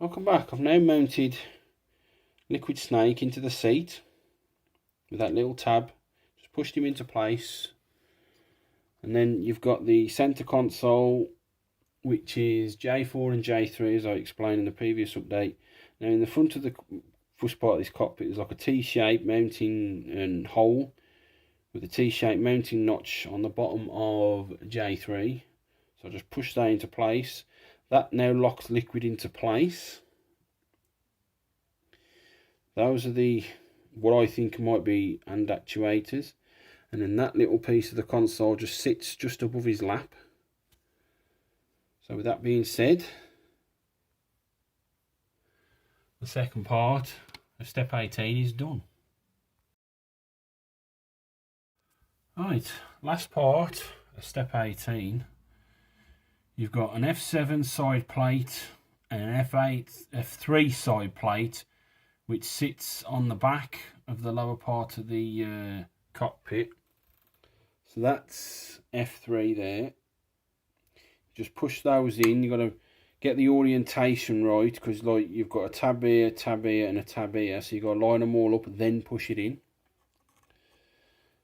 Welcome back. I've now mounted Liquid Snake into the seat with that little tab. Just pushed him into place. And then you've got the centre console, which is J4 and J3, as I explained in the previous update. Now in the front of the first part of this cockpit, there's like a T-shaped mounting and hole with a T-shaped mounting notch on the bottom of J3. So I just push that into place. That now locks Liquid into place. Those are the, what I think might be hand actuators. And then that little piece of the console just sits just above his lap. So with that being said, the second part of step 18 is done. Right, last part of step 18. You've got an F7 side plate and an F3 side plate, which sits on the back of the lower part of the cockpit. So that's F3 there. Just push those in. You've got to get the orientation right, because like you've got a tab here, and a tab here. So you've got to line them all up and then push it in.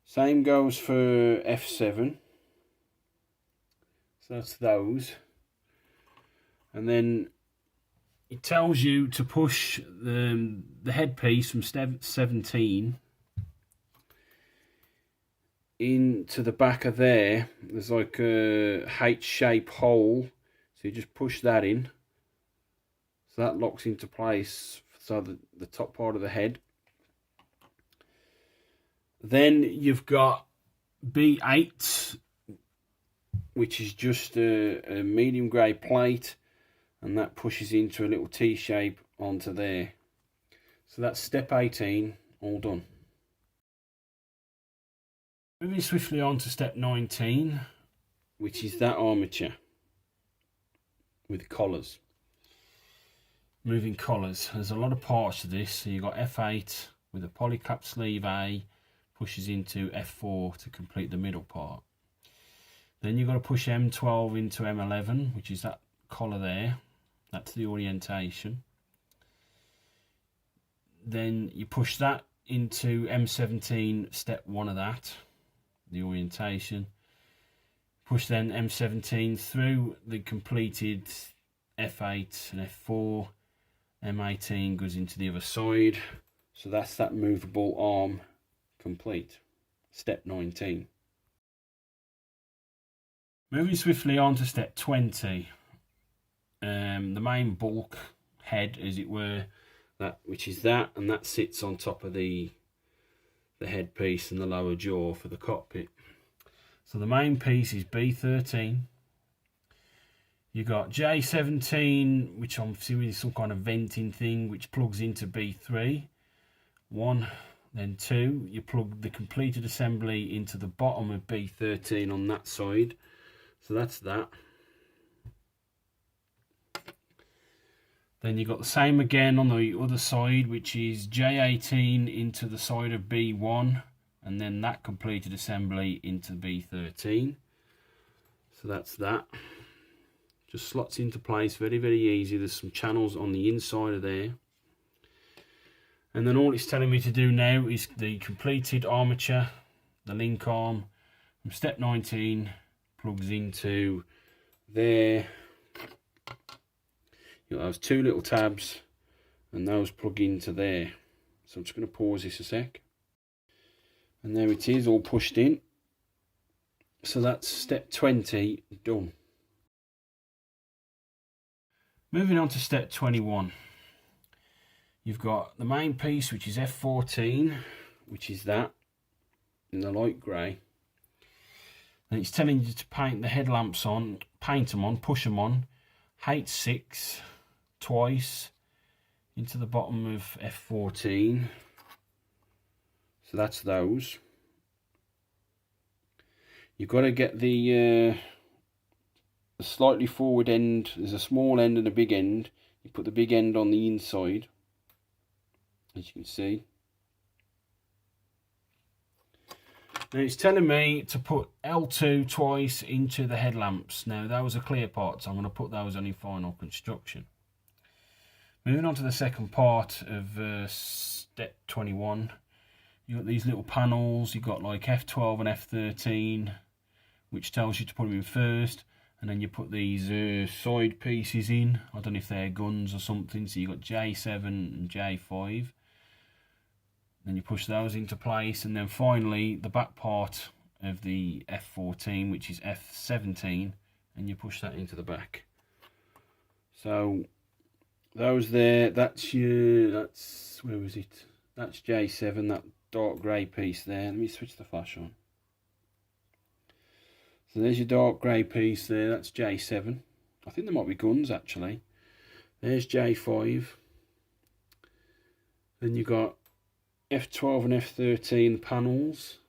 Same goes for F7. So that's those. And then it tells you to push the headpiece from step 17 into the back of there. There's like a H-shaped hole. So you just push that in. So that locks into place. So the top part of the head. Then you've got B8, which is just a medium grey plate, and that pushes into a little T-shape onto there. So that's step 18, all done. Moving swiftly on to step 19, which is that armature with collars. Moving collars. There's a lot of parts to this. So you've got F8 with a polycap sleeve A, pushes into F4 to complete the middle part. Then you've got to push M12 into M11, which is that collar there. That's the orientation. Then you push that into M17, step 1 of that, the orientation. Push then M17 through the completed F8 and F4. M18 goes into the other side. So that's that movable arm complete. Step 19. Moving swiftly on to step 20. The main bulk head, as it were, that which is that, and that sits on top of the headpiece and the lower jaw for the cockpit. So the main piece is B13. You got J17, which I'm assuming is some kind of venting thing, which plugs into B3. 1, then 2. You plug the completed assembly into the bottom of B13 on that side. So that's that. Then you've got the same again on the other side, which is J18 into the side of B1, and then that completed assembly into B13. So that's that. Just slots into place very, very easy. There's some channels on the inside of there. And then all it's telling me to do now is the completed armature, the link arm from step 19 plugs into there. You'll have 2 little tabs, and those plug into there. So I'm just going to pause this a sec. And there it is, all pushed in. So that's step 20 done. Moving on to step 21. You've got the main piece, which is F14, which is that in the light grey. And it's telling you to paint the headlamps on, paint them on, push them on, H6 twice into the bottom of F14. So that's those. You've got to get the slightly forward end. There's a small end and a big end. You put the big end on the inside, as you can see. Now it's telling me to put L2 twice into the headlamps. Now those are clear parts. I'm going to put those on in final construction. Moving on to the second part of step 21, you've got these little panels. You've got like F12 and F13, which tells you to put them in first, and then you put these side pieces in. I don't know if they're guns or something. So you've got J7 and J5. Then you push those into place, and then finally the back part of the F14, which is F17, and you push that into the back. So those there, that's where was it? That's J7, that dark grey piece there. Let me switch the flash on. So there's your dark grey piece there, that's J7. I think there might be guns actually. There's J5. Then you've got F12 and F13 panels.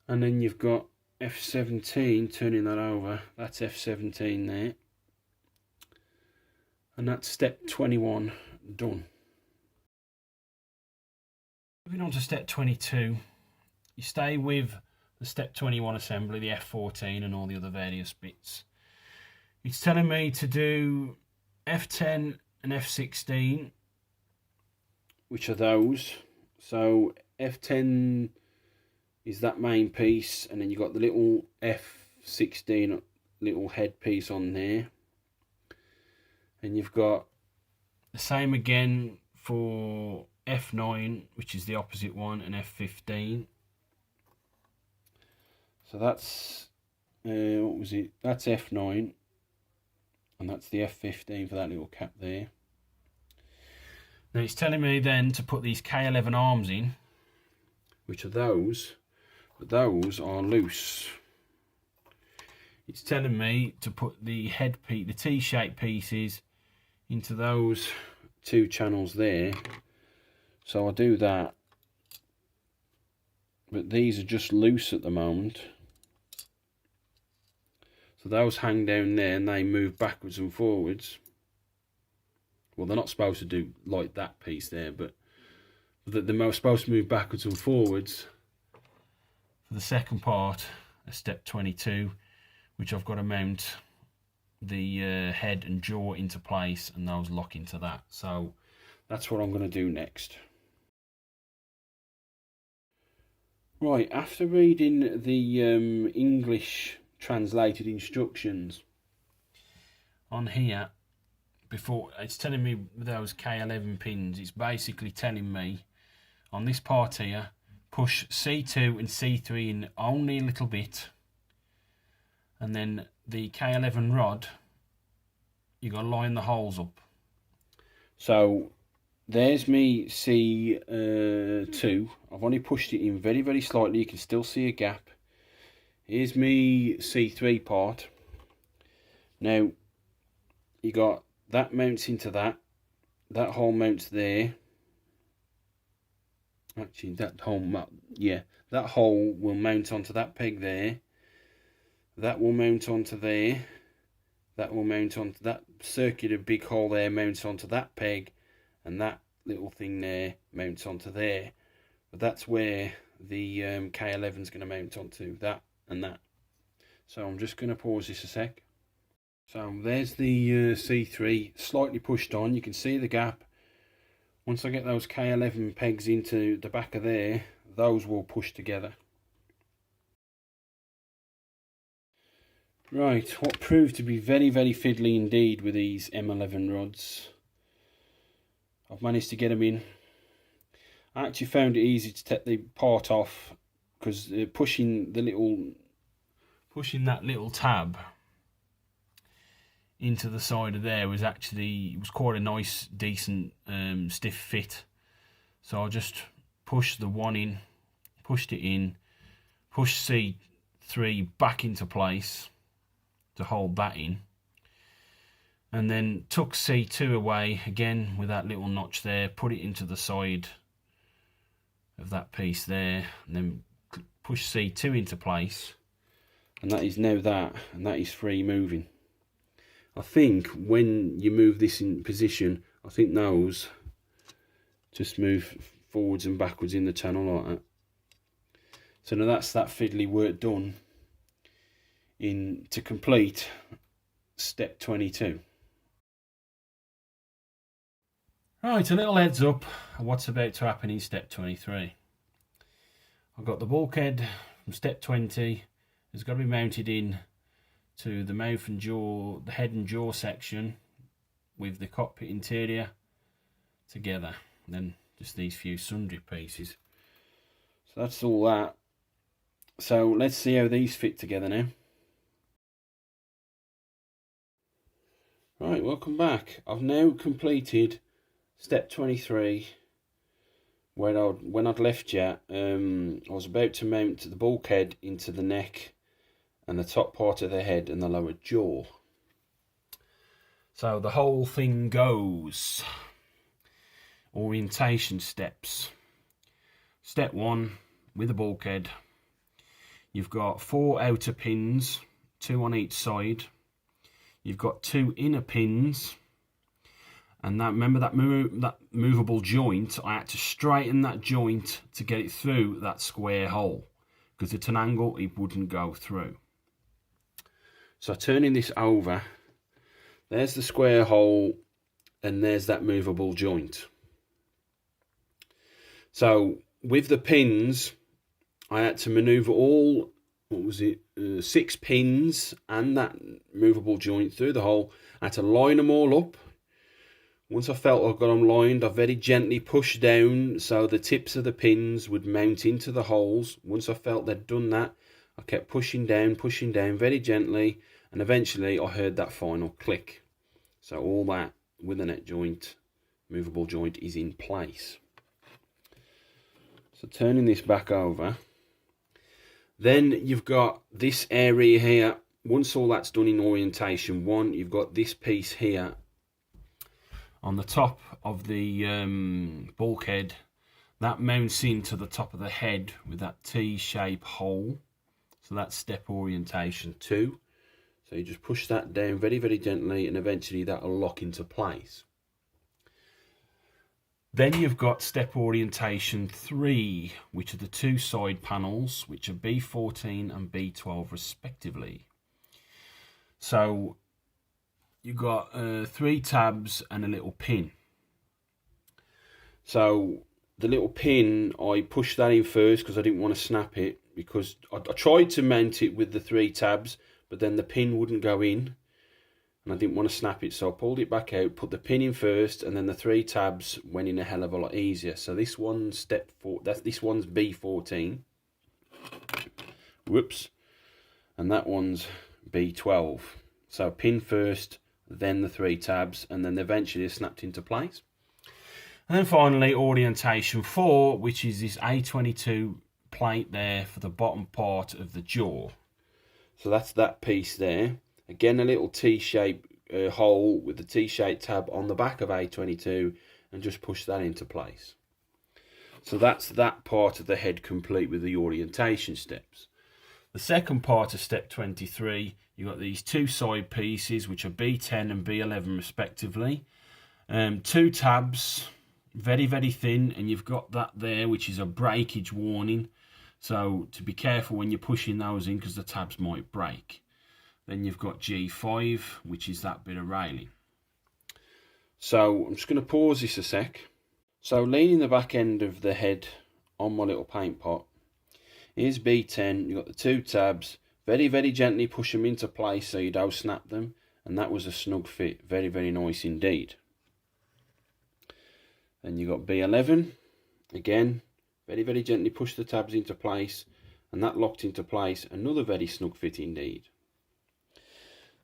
And then you've got F17, turning that over, that's F17 there. And that's step 21 done. Moving on to step 22, you stay with the step 21 assembly, the F14 and all the other various bits. It's telling me to do F10 and F16, which are those. So F10 is that main piece, and then you've got the little F16 little head piece on there. And you've got the same again for F9, which is the opposite one, and F15. So that's, what was it? That's F9. And that's the F15 for that little cap there. Now it's telling me then to put these K11 arms in, which are those, but those are loose. It's telling me to put the head piece, the T-shaped pieces, into those two channels there. So I'll do that, but these are just loose at the moment. So those hang down there and they move backwards and forwards. Well, they're not supposed to do like that piece there, but they're supposed to move backwards and forwards for the second part of step 22, which I've got to mount the head and jaw into place, and those lock into that. So that's what I'm going to do next. Right, after reading the English translated instructions on here, before it's telling me those K11 pins, it's basically telling me on this part here, push C2 and C3 in only a little bit, and then the K11 rod, you got to line the holes up. So there's me C2. I've only pushed it in very, very slightly. You can still see a gap. Here's me C3 part. Now you got that mounts into that. That hole mounts there. Actually, that hole, yeah, that hole will mount onto that peg there. That will mount onto there. That will mount onto that circular big hole there, mounts onto that peg, and that little thing there mounts onto there. But that's where the K11 is going to mount onto, that and that. So I'm just going to pause this a sec. So there's the C3 slightly pushed on. You can see the gap. Once I get those K11 pegs into the back of there, those will push together. Right, what proved to be very, very fiddly indeed with these M11 rods. I've managed to get them in. I actually found it easy to take the part off, because pushing that little tab into the side of there was actually, it was quite a nice, decent, stiff fit. So I just pushed the one in, pushed it in, pushed C3 back into place to hold that in, and then took C2 away again with that little notch there, put it into the side of that piece there, and then push C2 into place, and that is now that, and that is free moving. I think when you move this in position, I think those just move forwards and backwards in the channel like that. So now that's that fiddly work done to complete step 22. Right, a little heads up of what's about to happen in step 23. I've got the bulkhead from step 20. It's got to be mounted in to the mouth and jaw, the head and jaw section with the cockpit interior together. And then just these few sundry pieces. So that's all that. So let's see how these fit together now. Right, welcome back. I've now completed step 23. When I'd left you, I was about to mount the bulkhead into the neck and the top part of the head and the lower jaw. So the whole thing goes. Orientation steps. Step 1, with the bulkhead, you've got 4 outer pins, 2 on each side. You've got 2 inner pins. And that, remember that movable joint, I had to straighten that joint to get it through that square hole. Because at an angle, it wouldn't go through. So turning this over, there's the square hole and there's that movable joint. So with the pins, I had to manoeuvre all, 6 pins and that movable joint through the hole. I had to line them all up. Once I felt I got them lined, I very gently pushed down so the tips of the pins would mount into the holes. Once I felt they'd done that, I kept pushing down very gently, and eventually I heard that final click. So all that with the net joint, movable joint, is in place. So turning this back over, then you've got this area here. Once all that's done in orientation 1, you've got this piece here on the top of the bulkhead. That mounts into the top of the head with that T-shape hole. So that's step orientation 2. So you just push that down very gently, and eventually that'll lock into place. Then you've got step orientation 3, which are the 2 side panels, which are B14 and B12 respectively. So you've got 3 tabs and a little pin. So the little pin, I pushed that in first because I didn't want to snap it, because I tried to mount it with the 3 tabs, but then the pin wouldn't go in and I didn't want to snap it, so I pulled it back out, put the pin in first, and then the 3 tabs went in a hell of a lot easier. So this one's step 4, this one's B14, whoops, and that one's B12. So pin first, then the 3 tabs, and then eventually snapped into place. And then finally orientation 4, which is this A22 plate there for the bottom part of the jaw. So that's that piece there. Again, a little T-shaped hole with the T-shaped tab on the back of A22, and just push that into place. So that's that part of the head complete with the orientation steps. The second part of step 23, you've got these 2 side pieces, which are B10 and B11 respectively. 2 tabs, very thin, and you've got that there, which is a breakage warning. So to be careful when you're pushing those in, because the tabs might break. Then you've got G5, which is that bit of railing. So I'm just going to pause this a sec. So leaning the back end of the head on my little paint pot. Here's B10, you've got the 2 tabs. Very gently push them into place so you don't snap them. And that was a snug fit, very nice indeed. Then you've got B11. Again, very gently push the tabs into place. And that locked into place, another very snug fit indeed.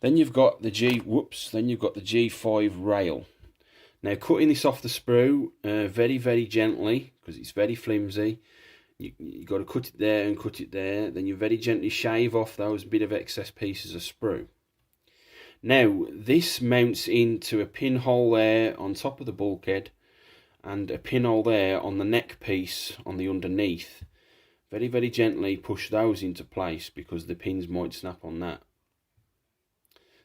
Then you've got the G5 rail. Now cutting this off the sprue very gently, because it's very flimsy. You got to cut it there and cut it there. Then you very gently shave off those bit of excess pieces of sprue. Now this mounts into a pinhole there on top of the bulkhead, and a pinhole there on the neck piece on the underneath. Very gently push those into place, because the pins might snap on that.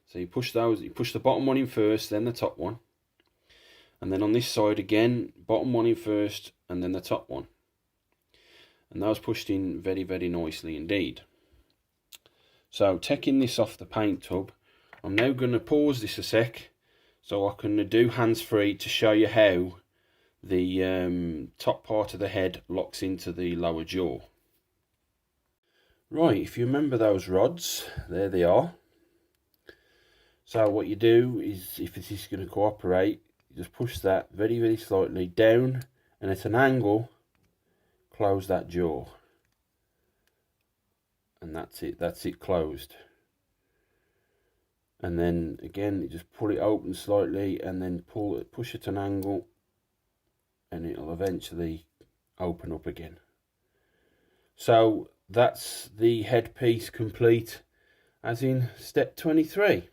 So you push those, you push the bottom one in first, then the top one. And then on this side again, bottom one in first, and then the top one. And those pushed in very nicely indeed. So taking this off the paint tub, I'm now going to pause this a sec, so I can do hands-free to show you how the top part of the head locks into the lower jaw. Right, if you remember those rods, there they are. So what you do is, if this is going to cooperate, you just push that very, very slightly down, and at an angle, close that jaw. And that's it closed. And then again, you just pull it open slightly, and then push at an angle, and it'll eventually open up again. So that's the headpiece complete, as in step 23.